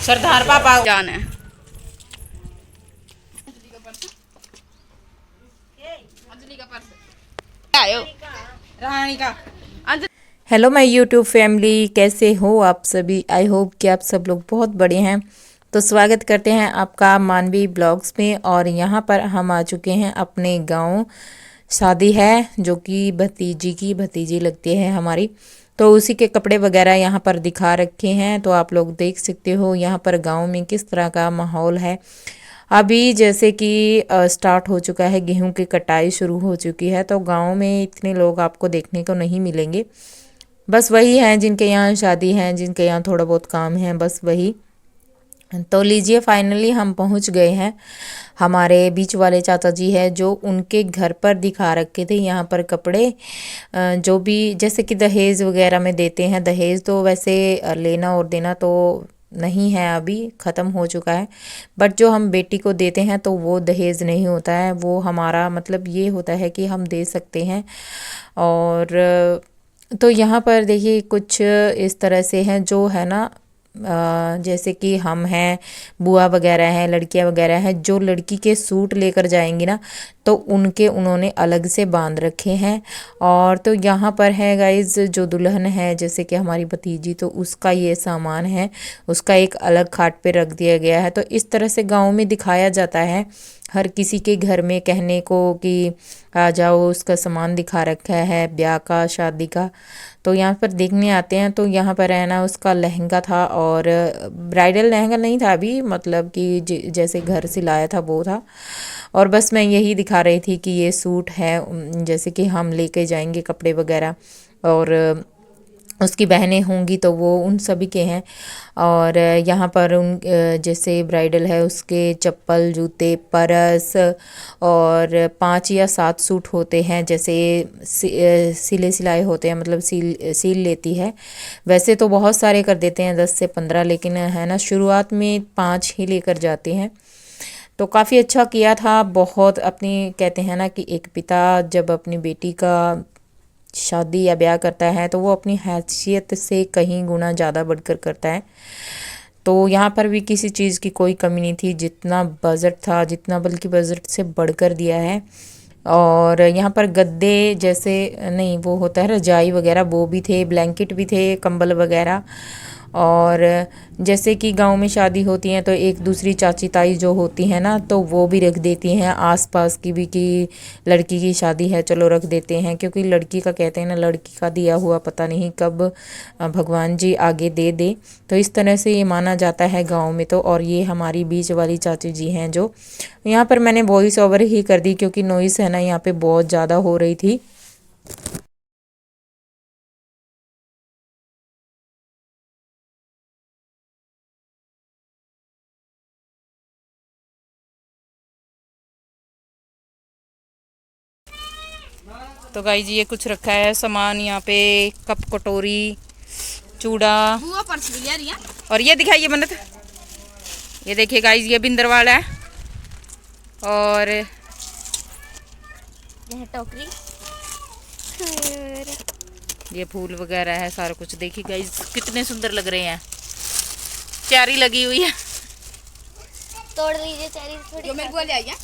सरदार पापा जान है। आयो रानी का हेलो माय यूट्यूब फैमिली, कैसे हो आप सभी। आई होप कि आप सब लोग बहुत बड़े हैं। तो स्वागत करते हैं आपका मानवी ब्लॉग्स में। और यहाँ पर हम आ चुके हैं अपने गांव। शादी है जो कि भतीजी लगती है हमारी, तो उसी के कपड़े वगैरह यहाँ पर दिखा रखे हैं। तो आप लोग देख सकते हो यहाँ पर गांव में किस तरह का माहौल है। अभी जैसे कि स्टार्ट हो चुका है, गेहूं की कटाई शुरू हो चुकी है। तो गांव में इतने लोग आपको देखने को नहीं मिलेंगे। बस वही हैं जिनके यहाँ शादी है, जिनके यहाँ थोड़ा बहुत काम है, बस वही। तो लीजिए, फाइनली हम पहुंच गए हैं। हमारे बीच वाले चाचा जी है जो उनके घर पर दिखा रखे थे यहाँ पर कपड़े, जो भी जैसे कि दहेज वगैरह में देते हैं। दहेज तो वैसे लेना और देना तो नहीं है, अभी ख़त्म हो चुका है। बट जो हम बेटी को देते हैं तो वो दहेज नहीं होता है, वो हमारा मतलब ये होता है कि हम दे सकते हैं। और तो यहाँ पर देखिए कुछ इस तरह से हैं जो है ना, जैसे कि हम हैं, बुआ वगैरह हैं, लड़कियां वगैरह हैं, जो लड़की के सूट लेकर जाएंगी ना तो उनके उन्होंने अलग से बांध रखे हैं। और तो यहाँ पर है गाइज, जो दुल्हन है जैसे कि हमारी भतीजी, तो उसका ये सामान है, उसका एक अलग खाट पे रख दिया गया है। तो इस तरह से गांव में दिखाया जाता है हर किसी के घर में, कहने को कि आ जाओ, उसका सामान दिखा रखा है ब्याह का, शादी का। तो यहाँ पर देखने आते हैं। तो यहाँ पर है ना, उसका लहंगा था, और ब्राइडल लहंगा नहीं था अभी, मतलब कि जैसे घर से लाया था वो था। और बस मैं यही दिखा रही थी कि ये सूट है, जैसे कि हम लेके जाएंगे कपड़े वगैरह, और उसकी बहनें होंगी तो वो उन सभी के हैं। और यहाँ पर उन जैसे ब्राइडल है उसके चप्पल, जूते, पर्स, और 5 या 7 सूट होते हैं, जैसे सिले सिलाए होते हैं, मतलब सील लेती है। वैसे तो बहुत सारे कर देते हैं, 10 से 15, लेकिन है ना शुरुआत में 5 ही लेकर जाते हैं। तो काफ़ी अच्छा किया था बहुत। अपनी कहते हैं ना कि एक पिता जब अपनी बेटी का शादी या ब्याह करता है तो वो अपनी हैसियत से कहीं गुना ज़्यादा बढ़कर करता है। तो यहाँ पर भी किसी चीज़ की कोई कमी नहीं थी, जितना बजट था, जितना बल्कि बजट से बढ़कर दिया है। और यहाँ पर गद्दे जैसे नहीं, वो होता है रजाई वगैरह, वो भी थे, ब्लैंकेट भी थे, कंबल वगैरह। और जैसे कि गांव में शादी होती है तो एक दूसरी चाची ताई जो होती हैं ना, तो वो भी रख देती हैं आसपास की भी, कि लड़की की शादी है चलो रख देते हैं। क्योंकि लड़की का कहते हैं ना, लड़की का दिया हुआ पता नहीं कब भगवान जी आगे दे दे। तो इस तरह से ये माना जाता है गांव में तो। और ये हमारी बीच वाली चाची जी हैं जो यहाँ पर, मैंने वॉइस ओवर ही कर दी क्योंकि नॉइस है ना यहाँ पे बहुत ज़्यादा हो रही थी। तो गाइस ये कुछ रखा है सामान यहाँ पे, कप, कटोरी, चूड़ा, पर्स भी ले रही है। और ये दिखाइए मन्नत, ये देखिए गाइस, ये बिंदर वाला है। और यह टोकरी, ये फूल वगैरह है, सारा कुछ। देखिए गाइस कितने सुंदर लग रहे हैं, चेरी लगी हुई है। तोड़ लीजिए चेरीज थोड़ी, जो मेरे को ले आई है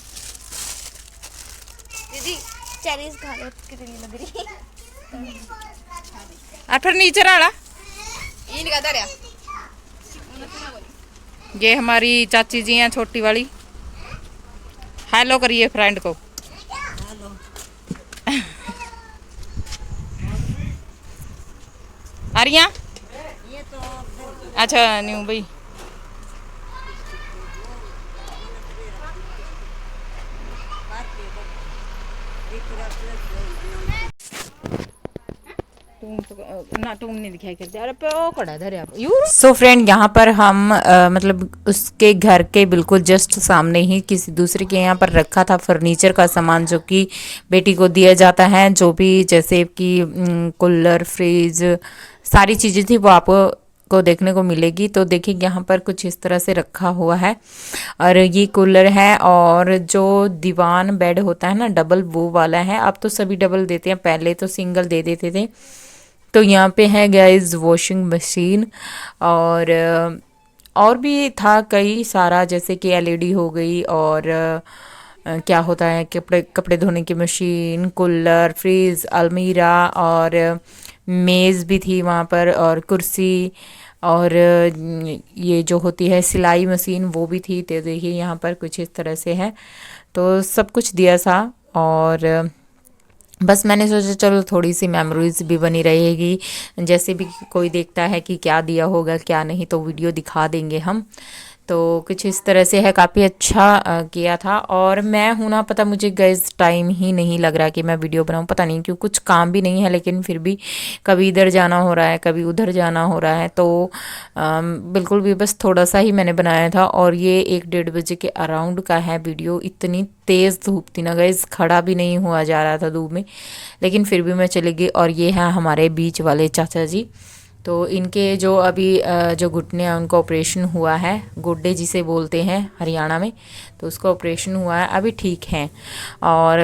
दीदी। चेरीज खा लो, कितनी लग रही है। और फर्नीचर वाला ये निकाल दे रहा। ये हमारी चाची जी हैं छोटी वाली। हेलो करिए फ्रेंड को। आरिया, अच्छा न्यू भाई। सो फ्रेंड, यहाँ पर हम मतलब उसके घर के बिल्कुल जस्ट सामने ही किसी दूसरे के यहाँ पर रखा था फर्नीचर का सामान, जो कि बेटी को दिया जाता है। जो भी जैसे कि कूलर, फ्रिज, सारी चीज़ें थी वो आपको को देखने को मिलेगी। तो देखिए यहाँ पर कुछ इस तरह से रखा हुआ है। और ये कूलर है, और जो दीवान बेड होता है ना डबल, वो वाला है। अब तो सभी डबल देते हैं, पहले तो सिंगल दे देते थे। तो यहाँ पे है गाइस वॉशिंग मशीन, और भी था कई सारा, जैसे कि एलईडी हो गई, और क्या होता है, कपड़े कपड़े धोने की मशीन, कूलर, फ्रिज, अलमीरा, और मेज़ भी थी वहाँ पर, और कुर्सी, और ये जो होती है सिलाई मशीन वो भी थी। तो देखिए यहाँ पर कुछ इस तरह से है, तो सब कुछ दिया था। और बस मैंने सोचा चलो थोड़ी सी मेमोरीज भी बनी रहेगी, जैसे भी कोई देखता है कि क्या दिया होगा क्या नहीं, तो वीडियो दिखा देंगे हम। तो कुछ इस तरह से है, काफ़ी अच्छा किया था। और मैं हूँ ना, पता मुझे गैस टाइम ही नहीं लग रहा कि मैं वीडियो बनाऊँ, पता नहीं क्यों, कुछ काम भी नहीं है, लेकिन फिर भी कभी इधर जाना हो रहा है, कभी उधर जाना हो रहा है, तो बिल्कुल भी बस थोड़ा सा ही मैंने बनाया था। और ये 1-1:30 बजे के अराउंड का है वीडियो। इतनी तेज़ धूप थी ना गैस, खड़ा भी नहीं हुआ जा रहा था धूप में, लेकिन फिर भी मैं चली गई। और ये हैं हमारे बीच वाले चाचा जी, तो इनके जो अभी जो घुटने हैं उनको ऑपरेशन हुआ है, गोड्डे जिसे बोलते हैं हरियाणा में, तो उसका ऑपरेशन हुआ है, अभी ठीक हैं। और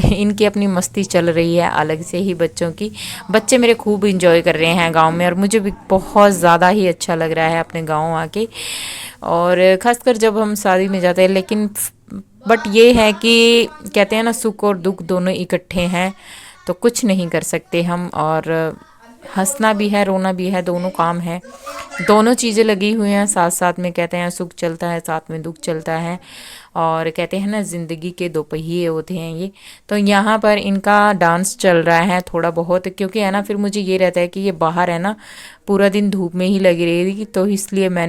इनकी अपनी मस्ती चल रही है अलग से ही बच्चों की। बच्चे मेरे खूब इंजॉय कर रहे हैं गांव में, और मुझे भी बहुत ज़्यादा ही अच्छा लग रहा है अपने गांव आके, और ख़ासकर जब हम शादी में जाते हैं। लेकिन बट ये है कि कहते हैं ना, सुख और दुख दोनों इकट्ठे हैं, तो कुछ नहीं कर सकते हम। और हंसना भी है, रोना भी है, दोनों काम है, दोनों चीज़ें लगी हुई हैं साथ साथ में। कहते हैं सुख चलता है साथ में दुख चलता है, और कहते हैं ना ज़िंदगी के दो पहिए होते हैं ये। तो यहाँ पर इनका डांस चल रहा है थोड़ा बहुत, क्योंकि है ना, फिर मुझे ये रहता है कि ये बाहर है ना, पूरा दिन धूप में ही लगी रहेगी, तो इसलिए मैंने